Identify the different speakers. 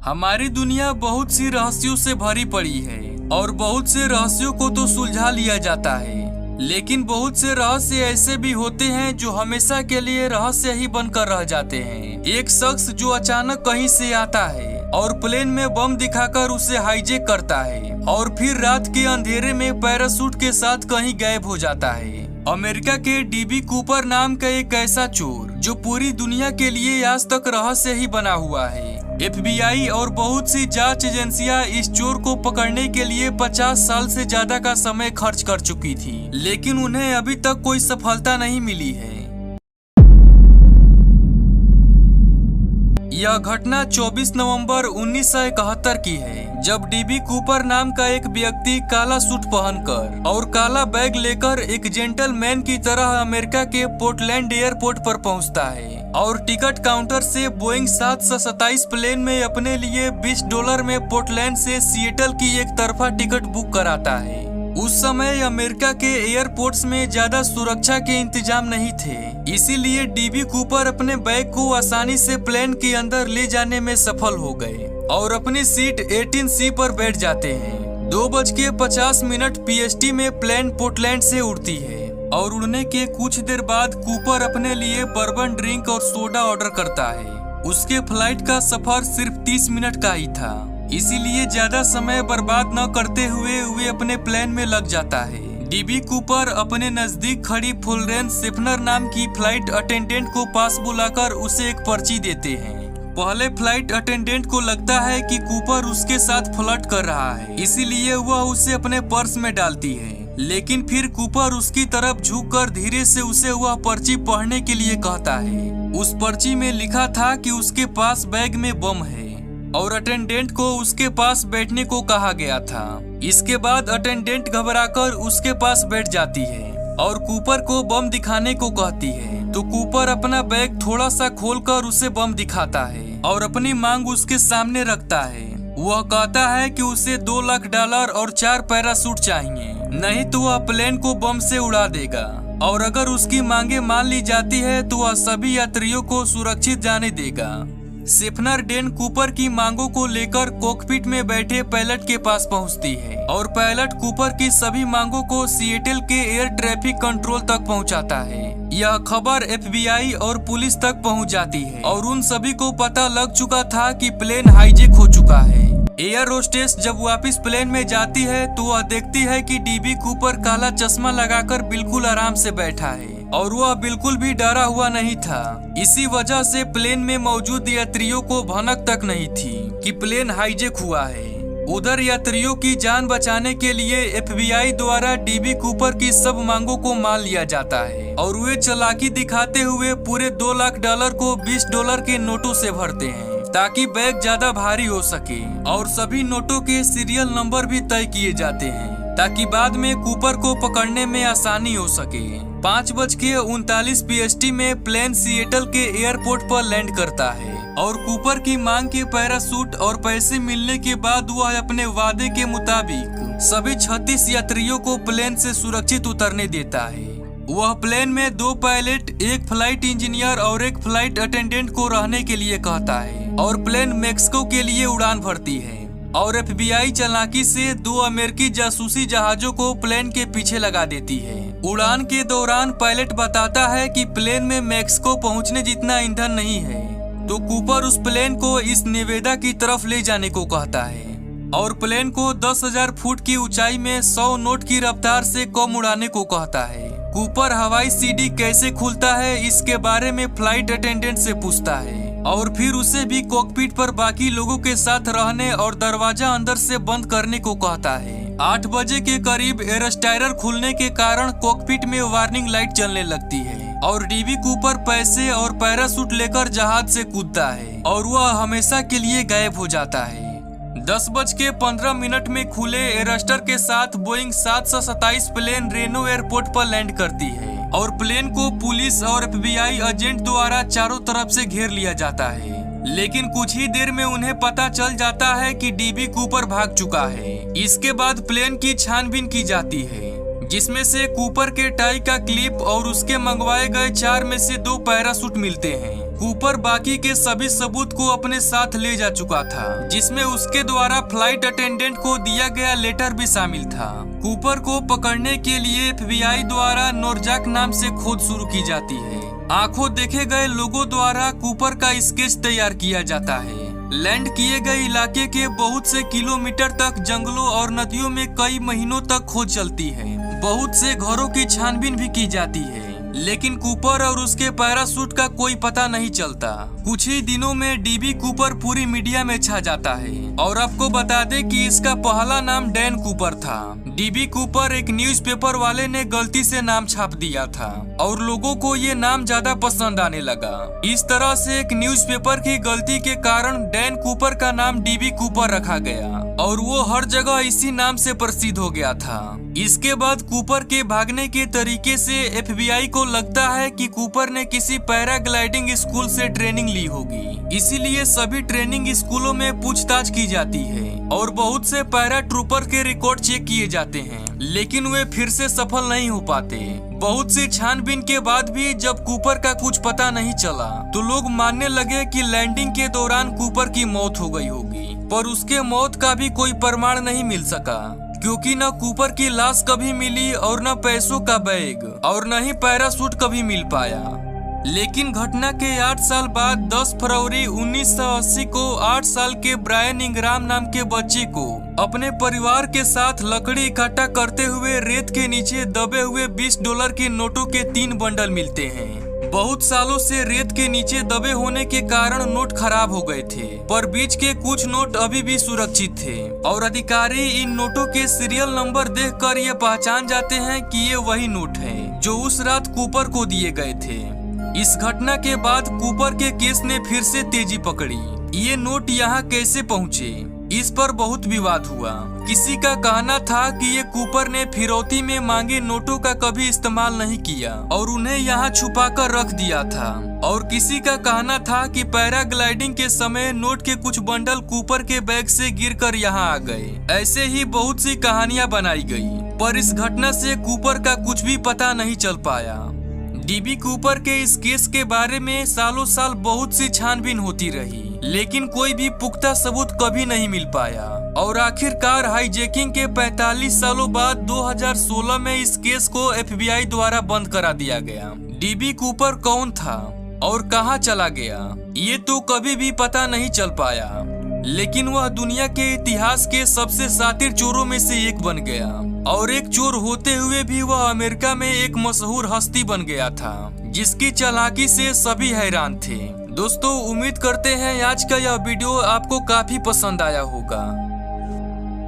Speaker 1: हमारी दुनिया बहुत सी रहस्यों से भरी पड़ी है और बहुत से रहस्यों को तो सुलझा लिया जाता है, लेकिन बहुत से रहस्य ऐसे भी होते हैं जो हमेशा के लिए रहस्य ही बनकर रह जाते हैं। एक शख्स जो अचानक कहीं से आता है और प्लेन में बम दिखाकर उसे हाईजैक करता है और फिर रात के अंधेरे में पैराशूट के साथ कहीं गायब हो जाता है। अमेरिका के डीबी कूपर नाम का एक ऐसा चोर जो पूरी दुनिया के लिए आज तक रहस्य ही बना हुआ है। FBI और बहुत सी जांच एजेंसियां इस चोर को पकड़ने के लिए 50 साल से ज्यादा का समय खर्च कर चुकी थी, लेकिन उन्हें अभी तक कोई सफलता नहीं मिली है। यह घटना 24 नवंबर 1971 की है, जब डीबी कूपर नाम का एक व्यक्ति काला सूट पहनकर और काला बैग लेकर एक जेंटलमैन की तरह अमेरिका के पोर्टलैंड एयरपोर्ट पर पहुंचता है और टिकट काउंटर से बोइंग 727 प्लेन में अपने लिए $20 में पोर्टलैंड से सिएटल की एक तरफा टिकट बुक कराता है। उस समय अमेरिका के एयरपोर्ट्स में ज्यादा सुरक्षा के इंतजाम नहीं थे, इसीलिए डीबी कूपर अपने बैग को आसानी से प्लेन के अंदर ले जाने में सफल हो गए और अपनी सीट 18C पर बैठ जाते हैं। 2:50 PST में प्लेन पोर्टलैंड से उड़ती है और उड़ने के कुछ देर बाद कूपर अपने लिए बर्बन ड्रिंक और सोडा ऑर्डर करता है। उसके फ्लाइट का सफर सिर्फ 30 मिनट का ही था, इसीलिए ज्यादा समय बर्बाद न करते हुए वे अपने प्लेन में लग जाता है। डीबी कूपर अपने नजदीक खड़ी फुलरेन शेफनर नाम की फ्लाइट अटेंडेंट को पास बुलाकर उसे एक पर्ची देते हैं। पहले फ्लाइट अटेंडेंट को लगता है कि कूपर उसके साथ फ्लर्ट कर रहा है, इसीलिए वह उसे अपने पर्स में डालती है, लेकिन फिर कूपर उसकी तरफ झुककर धीरे से उसे वह पर्ची पढ़ने के लिए कहता है। उस पर्ची में लिखा था कि उसके पास बैग में बम है और अटेंडेंट को उसके पास बैठने को कहा गया था। इसके बाद अटेंडेंट घबराकर उसके पास बैठ जाती है और कूपर को बम दिखाने को कहती है, तो कूपर अपना बैग थोड़ा सा खोलकर उसे बम दिखाता है और अपनी मांग उसके सामने रखता है। वह कहता है कि उसे $2 लाख और 4 पैराशूट चाहिए, नहीं तो वह प्लेन को बम से उड़ा देगा, और अगर उसकी मांगे मान ली जाती है तो वह सभी यात्रियों को सुरक्षित जाने देगा। शेफनर डेन कूपर की मांगों को लेकर कॉकपिट में बैठे पायलट के पास पहुंचती है और पायलट कूपर की सभी मांगों को सिएटल के एयर ट्रैफिक कंट्रोल तक पहुंचाता है। यह खबर FBI और पुलिस तक पहुंच जाती है और उन सभी को पता लग चुका था कि प्लेन हाईजैक हो चुका है। एयर होस्टेस जब वापस प्लेन में जाती है तो वह देखती है कि डीबी कूपर काला चश्मा लगाकर बिल्कुल आराम से बैठा है और वह बिल्कुल भी डरा हुआ नहीं था। इसी वजह से प्लेन में मौजूद यात्रियों को भनक तक नहीं थी कि प्लेन हाईजैक हुआ है। उधर यात्रियों की जान बचाने के लिए FBI द्वारा डीबी कूपर की सब मांगों को मान लिया जाता है और वे चालाकी दिखाते हुए पूरे $2 लाख को $20 के नोटों से भरते हैं ताकि बैग ज्यादा भारी हो सके, और सभी नोटों के सीरियल नंबर भी तय किए जाते हैं ताकि बाद में कूपर को पकड़ने में आसानी हो सके। 5:39 PST में प्लेन सिएटल के एयरपोर्ट पर लैंड करता है और कूपर की मांग के पैराशूट और पैसे मिलने के बाद वह अपने वादे के मुताबिक सभी 36 यात्रियों को प्लेन से सुरक्षित उतरने देता है। वह प्लेन में 2 पायलट, एक फ्लाइट इंजीनियर और एक फ्लाइट अटेंडेंट को रहने के लिए कहता है और प्लेन मैक्सिको के लिए उड़ान भरती है और FBI चालाकी से 2 अमेरिकी जासूसी जहाजों को प्लेन के पीछे लगा देती है। उड़ान के दौरान पायलट बताता है कि प्लेन में मैक्सिको पहुंचने जितना ईंधन नहीं है, तो कूपर उस प्लेन को इस नेवेदा की तरफ ले जाने को कहता है और प्लेन को 10,000 फुट की ऊंचाई में 100 नोट की रफ्तार से कम उड़ाने को कहता है। कूपर हवाई सीढ़ी कैसे खुलता है इसके बारे में फ्लाइट अटेंडेंट से पूछता है और फिर उसे भी कॉकपिट पर बाकी लोगों के साथ रहने और दरवाजा अंदर से बंद करने को कहता है। 8 बजे के करीब एयरस्टायर खुलने के कारण कॉकपिट में वार्निंग लाइट जलने लगती है और डीबी कूपर पैसे और पैराशूट लेकर जहाज से कूदता है और वह हमेशा के लिए गायब हो जाता है। 10:15 में खुले एयरस्टर के साथ बोइंग 727 प्लेन रेनो एयरपोर्ट पर लैंड करती है और प्लेन को पुलिस और FBI एजेंट द्वारा चारों तरफ से घेर लिया जाता है, लेकिन कुछ ही देर में उन्हें पता चल जाता है कि डीबी कूपर भाग चुका है। इसके बाद प्लेन की छानबीन की जाती है, जिसमें से कूपर के टाई का क्लिप और उसके मंगवाए गए 4 में से 2 पैराशूट मिलते हैं। कूपर बाकी के सभी सबूत को अपने साथ ले जा चुका था, जिसमें उसके द्वारा फ्लाइट अटेंडेंट को दिया गया लेटर भी शामिल था। कूपर को पकड़ने के लिए FBI द्वारा नोरजैक नाम से खोज शुरू की जाती है। आंखों देखे गए लोगों द्वारा कूपर का स्केच तैयार किया जाता है। लैंड किए गए इलाके के बहुत से किलोमीटर तक जंगलों और नदियों में कई महीनों तक खोज चलती है। बहुत से घरों की छानबीन भी की जाती है, लेकिन कूपर और उसके पैराशूट का कोई पता नहीं चलता। कुछ ही दिनों में डीबी कूपर पूरी मीडिया में छा जाता है। और आपको बता दें कि इसका पहला नाम डैन कूपर था। डीबी कूपर एक न्यूज़पेपर वाले ने गलती से नाम छाप दिया था और लोगों को ये नाम ज्यादा पसंद आने लगा। इस तरह से एक न्यूज़पेपर की गलती के कारण डैन कूपर का नाम डीबी कूपर रखा गया और वो हर जगह इसी नाम से प्रसिद्ध हो गया था। इसके बाद कूपर के भागने के तरीके से FBI को लगता है कि कूपर ने किसी पैराग्लाइडिंग स्कूल से ट्रेनिंग ली होगी, इसीलिए सभी ट्रेनिंग स्कूलों में पूछताछ की जाती है और बहुत से पैरा ट्रूपर के रिकॉर्ड चेक किए जाते हैं, लेकिन वे फिर से सफल नहीं हो पाते। बहुत सी छानबीन के बाद भी जब कूपर का कुछ पता नहीं चला तो लोग मानने लगे कि लैंडिंग के दौरान कूपर की मौत हो गई होगी, पर उसके मौत का भी कोई प्रमाण नहीं मिल सका, क्योंकि न कूपर की लाश कभी मिली और न पैसों का बैग और न ही पैराशूट कभी मिल पाया। लेकिन घटना के 8 साल बाद 10 फरवरी 1980 को 8 साल के ब्रायन इंग्राम नाम के बच्चे को अपने परिवार के साथ लकड़ी इकट्ठा करते हुए रेत के नीचे दबे हुए $20 के नोटों के 3 बंडल मिलते हैं। बहुत सालों से रेत के नीचे दबे होने के कारण नोट खराब हो गए थे, पर बीच के कुछ नोट अभी भी सुरक्षित थे और अधिकारी इन नोटों के सीरियल नंबर देखकर ये पहचान जाते हैं कि ये वही नोट हैं जो उस रात कूपर को दिए गए थे। इस घटना के बाद कूपर के केस ने फिर से तेजी पकड़ी। ये नोट यहाँ कैसे पहुँचे, इस पर बहुत विवाद हुआ। किसी का कहना था कि ये कूपर ने फिरौती में मांगे नोटों का कभी इस्तेमाल नहीं किया और उन्हें यहाँ छुपाकर रख दिया था, और किसी का कहना था कि पैराग्लाइडिंग के समय नोट के कुछ बंडल कूपर के बैग से गिरकर यहाँ आ गए। ऐसे ही बहुत सी कहानियां बनाई गई, पर इस घटना से कूपर का कुछ भी पता नहीं चल पाया। डीबी कूपर के इस केस के बारे में सालों साल बहुत सी छानबीन होती रही, लेकिन कोई भी पुख्ता सबूत कभी नहीं मिल पाया और आखिरकार हाईजैकिंग के 45 सालों बाद 2016 में इस केस को FBI द्वारा बंद करा दिया गया। डीबी कूपर कौन था और कहां चला गया, ये तो कभी भी पता नहीं चल पाया, लेकिन वह दुनिया के इतिहास के सबसे शातिर चोरों में से एक बन गया और एक चोर होते हुए भी वह अमेरिका में एक मशहूर हस्ती बन गया था, जिसकी चालाकी से सभी हैरान थे। दोस्तों, उम्मीद करते हैं आज का यह वीडियो आपको काफी पसंद आया होगा।